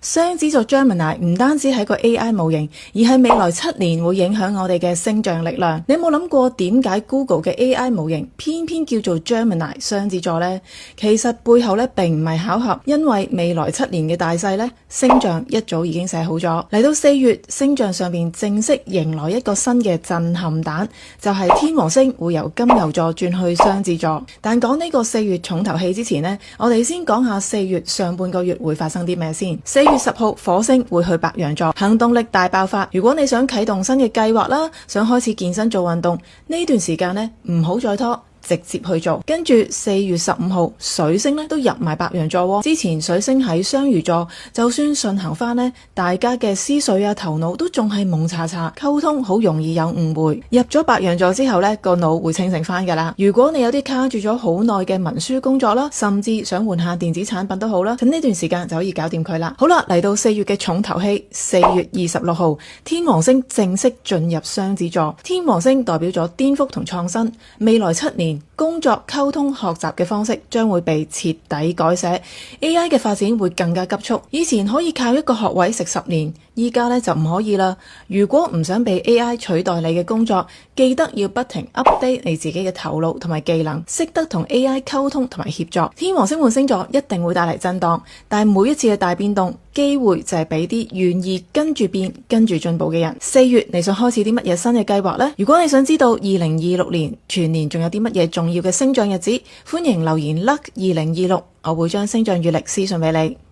雙子座 Gemini 唔單止係個 AI 模型，而係未來7年會影響我哋嘅星象力量。你有冇諗過點解 Google 嘅 AI 模型偏偏叫做 Gemini 雙子座呢？其實背後咧並唔係巧合，因為未來7年嘅大勢咧，星象一早已經寫好咗。嚟到4月，星象上面正式迎來一個新嘅震撼彈，就係天王星會由金牛座轉去雙子座。但講呢個4月重頭戲之前呢，我哋先講下4月上半個月會發生啲咩先。4月10號，火星會去白羊座，行動力大爆發。如果你想啟動新嘅計劃啦，想開始健身做運動，呢段時間呢，唔好再拖，直接去做。跟住4月15號，水星咧都入埋白羊座喎。之前水星喺雙魚座，就算順行翻呢，大家嘅思緒啊、頭腦都仲係蒙查查，溝通好容易有誤會。入咗白羊座之後呢，個腦會清醒翻噶啦。如果你有啲卡住咗好耐嘅文書工作啦，甚至想換下電子產品都好啦，咁呢段時間就可以搞掂佢啦。好啦，嚟到4月嘅重頭戲，4月26號，天王星正式進入雙子座。天王星代表咗顛覆同創新，未來7年工作、溝通、學習嘅方式將會被徹底改寫。AI 嘅發展會更加急速，以前可以靠一個學位食10年，依家咧就唔可以啦。如果唔想被 AI 取代你嘅工作，記得要不停 update 你自己嘅頭腦同埋技能，識得同 AI 溝通同埋協作。天王星換星座一定會帶嚟震盪，但係每一次嘅大變動，機會就係俾啲願意跟住變、跟住進步嘅人。4月你想開始啲乜嘢新嘅計劃呢？如果你想知道2026年全年仲有啲乜嘢重要嘅星象日子，歡迎留言 Luck 2026，我會將星象月曆私信俾你。